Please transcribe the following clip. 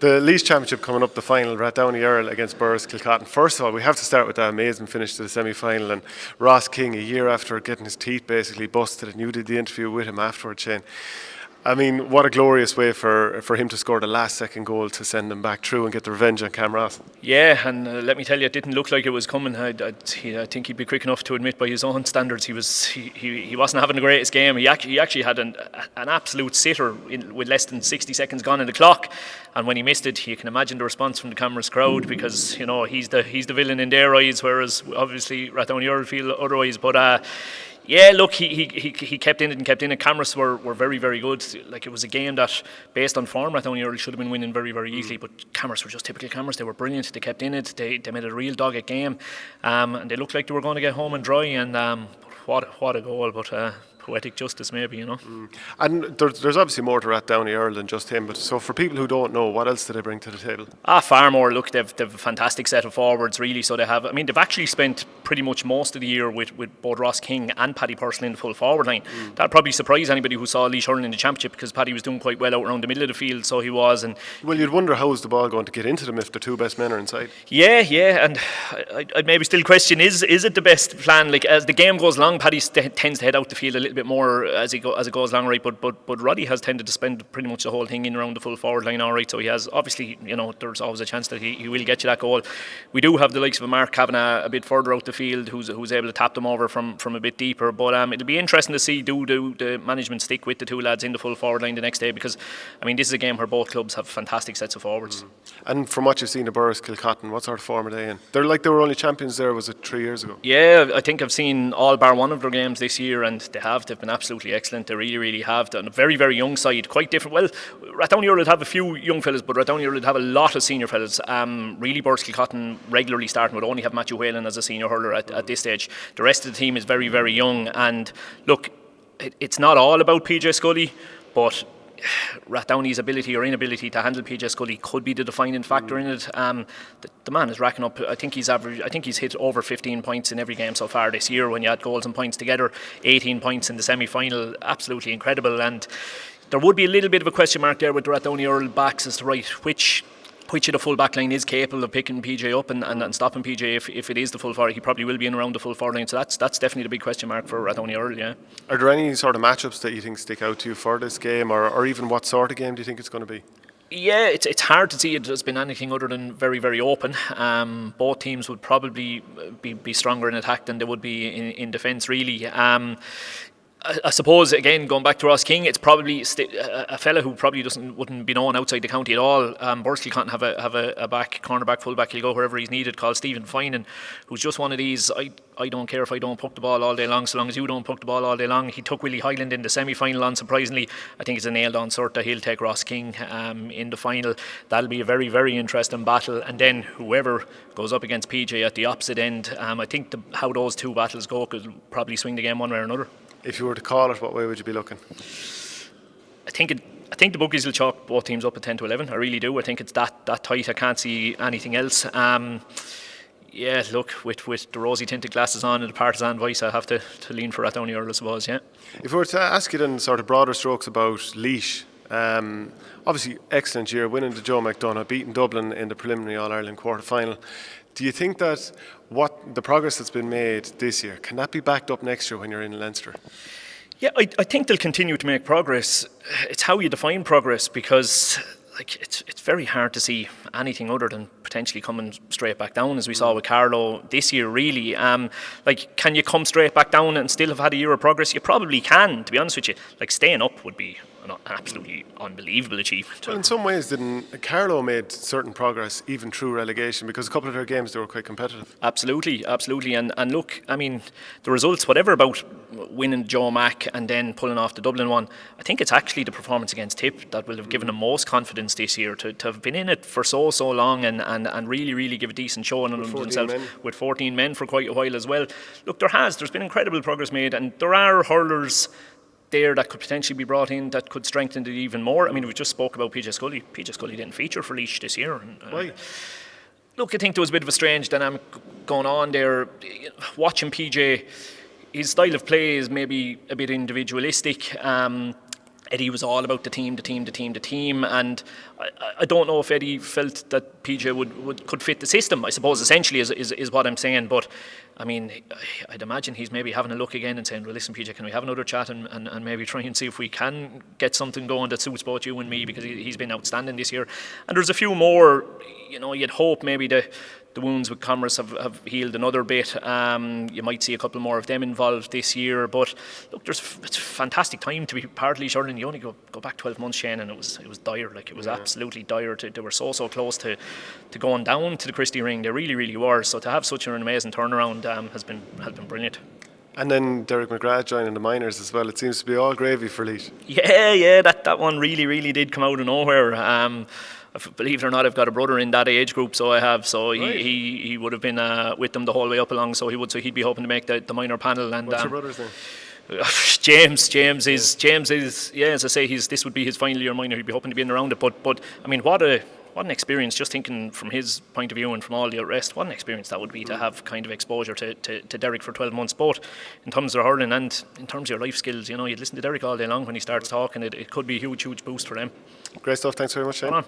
The Laois Championship coming up, the final, Rathdowney-Errill against Borris-Kilcotton. First of all, we have to start with that amazing finish to the semi-final, and Ross King, a year after getting his teeth basically busted, and you did the interview with him afterwards, Shane. I mean, what a glorious way for him to score the last second goal to send them back through and get the revenge on Camross. Yeah, and let me tell you, it didn't look like it was coming. I think he'd be quick enough to admit by his own standards he wasn't having the greatest game. He actually had an absolute sitter with less than 60 seconds gone in the clock, and when he missed it, you can imagine the response from the Camross crowd, because he's the villain in their eyes, whereas obviously Rathdowney-Errill feel otherwise. But yeah, look, he kept in it and kept in it. Camross were very, very good. Like, it was a game that, based on form, Rathdowney-Errill should have been winning very, very easily. But Camross were just typical Camross. They were brilliant. They kept in it. They made a real dogged game, and they looked like they were going to get home and dry. And what a goal! But poetic justice, maybe, And there's obviously more to Rathdowney-Errill than just him. But so for people who don't know, what else do they bring to the table? Far more. Look, they've a fantastic set of forwards, really. So they've actually spent pretty much most of the year with both Ross King and Paddy Purcell in the full forward line. That'll probably surprise anybody who saw Laois hurling in the championship, because Paddy was doing quite well out around the middle of the field, so he was. And well, you'd wonder how is the ball going to get into them if the two best men are inside. Yeah, and I'd maybe still question, is it the best plan? Like, as the game goes along, Paddy tends to head out the field a little bit more as it goes along, right? But Roddy has tended to spend pretty much the whole thing in around the full forward line, all right. So he has, obviously, there's always a chance that he will get you that goal. We do have the likes of a Mark Kavanagh a bit further out the field who's able to tap them over from a bit deeper. But it'll be interesting to see do the management stick with the two lads in the full forward line the next day, because this is a game where both clubs have fantastic sets of forwards. And from what you've seen of Borris-Kilcotton, what sort of form are they in? They're like they were only champions there, was it 3 years ago? Yeah, I think I've seen all bar one of their games this year, and they've been absolutely excellent. They really, really have. They're on a very, very young side, quite different. Well, Rathdowney-Errill would have a few young fellas, but Rathdowney-Errill would have a lot of senior fellas. Really, Borris-Kilcotton regularly starting would only have Matthew Whalen as a senior hurler at this stage. The rest of the team is very, very young. And look, it's not all about PJ Scully, but Rathdowney's ability or inability to handle PJ Scully could be the defining factor in it. The man is racking up. I think he's hit over 15 points in every game so far this year. When you add goals and points together, 18 points in the semi-final, absolutely incredible. And there would be a little bit of a question mark there with the Rathdowney-Errill backs as to which of the full back line is capable of picking PJ up and stopping PJ if it is the full forward. He probably will be in around the full forward line, so that's definitely the big question mark for Rathdowney-Errill, yeah. Are there any sort of matchups that you think stick out to you for this game, or even what sort of game do you think it's going to be? Yeah, it's hard to see it has been anything other than very, very open. Both teams would probably be stronger in attack than they would be in defence, really. I suppose, again, going back to Ross King, it's probably a fella who probably wouldn't be known outside the county at all. Borris-Kilcotton have a cornerback, fullback, he'll go wherever he's needed, called Stephen Finan, who's just one of these, I don't care if I don't puck the ball all day long, so long as you don't puck the ball all day long. He took Willie Hyland in the semi-final, unsurprisingly. I think it's a nailed-on sort that he'll take Ross King in the final. That'll be a very, very interesting battle. And then whoever goes up against PJ at the opposite end, I think how those two battles go could probably swing the game one way or another. If you were to call it, what way would you be looking? I think the bookies will chalk both teams up at 10-11. I really do. I think it's that tight. I can't see anything else. Yeah, look, with the rosy tinted glasses on and the partisan voice, I have to lean for Rathdowney-Errill, I suppose, yeah. If we were to ask you then sort of broader strokes about Laois, obviously excellent year, winning the Joe McDonagh, beating Dublin in the preliminary All-Ireland quarter-final. Do you think that what the progress that's been made this year, can that be backed up next year when you're in Leinster? Yeah, I think they'll continue to make progress. It's how you define progress, because it's very hard to see anything other than potentially coming straight back down, as we saw with Carlow this year, really. Can you come straight back down and still have had a year of progress? You probably can, to be honest with you. Staying up would be an absolutely unbelievable achievement. Well, in some ways, Carlow made certain progress even through relegation, because a couple of their games they were quite competitive. Absolutely. And look, the results, whatever about winning Joe Mac and then pulling off the Dublin one, I think it's actually the performance against Tip that will have given them most confidence this year to have been in it for so long and really, really give a decent showing on themselves with 14 men for quite a while as well. Look, there's been incredible progress made, and there are hurlers there that could potentially be brought in that could strengthen it even more. We just spoke about PJ Scully. PJ Scully didn't feature for Laois this year. Why? Look, I think there was a bit of a strange dynamic going on there. Watching PJ, his style of play is maybe a bit individualistic. Eddie was all about the team, and I don't know if Eddie felt that PJ could fit the system. I suppose essentially is what I'm saying. But I mean, I'd imagine he's maybe having a look again and saying, well, listen, PJ, can we have another chat and maybe try and see if we can get something going that suits both you and me, because he's been outstanding this year. And there's a few more, you'd hope maybe the wounds with Camross have healed another bit. You might see a couple more of them involved this year. But look, it's a fantastic time to be part of Laois hurling. You only go back 12 months, Shane, and it was dire. Like, it was absolutely dire. They were so close to going down to the Christie Ring. They really, really were. So to have such an amazing turnaround has been brilliant. And then Derek McGrath joining the minors as well. It seems to be all gravy for Laois. Yeah, that one really did come out of nowhere. Believe it or not, I've got a brother in that age group, so I have. So he would have been with them the whole way up along. So he'd be hoping to make the minor panel. And what's your brother's name? James is as I say, this would be his final year minor. He'd be hoping to be in around it. But I mean, what an experience, just thinking from his point of view and from all the rest, what an experience that would be to have kind of exposure to Derek for 12 months, both in terms of hurling and in terms of your life skills. You'd listen to Derek all day long when he starts talking. It could be a huge boost for them. Great stuff. Thanks very much, Shane.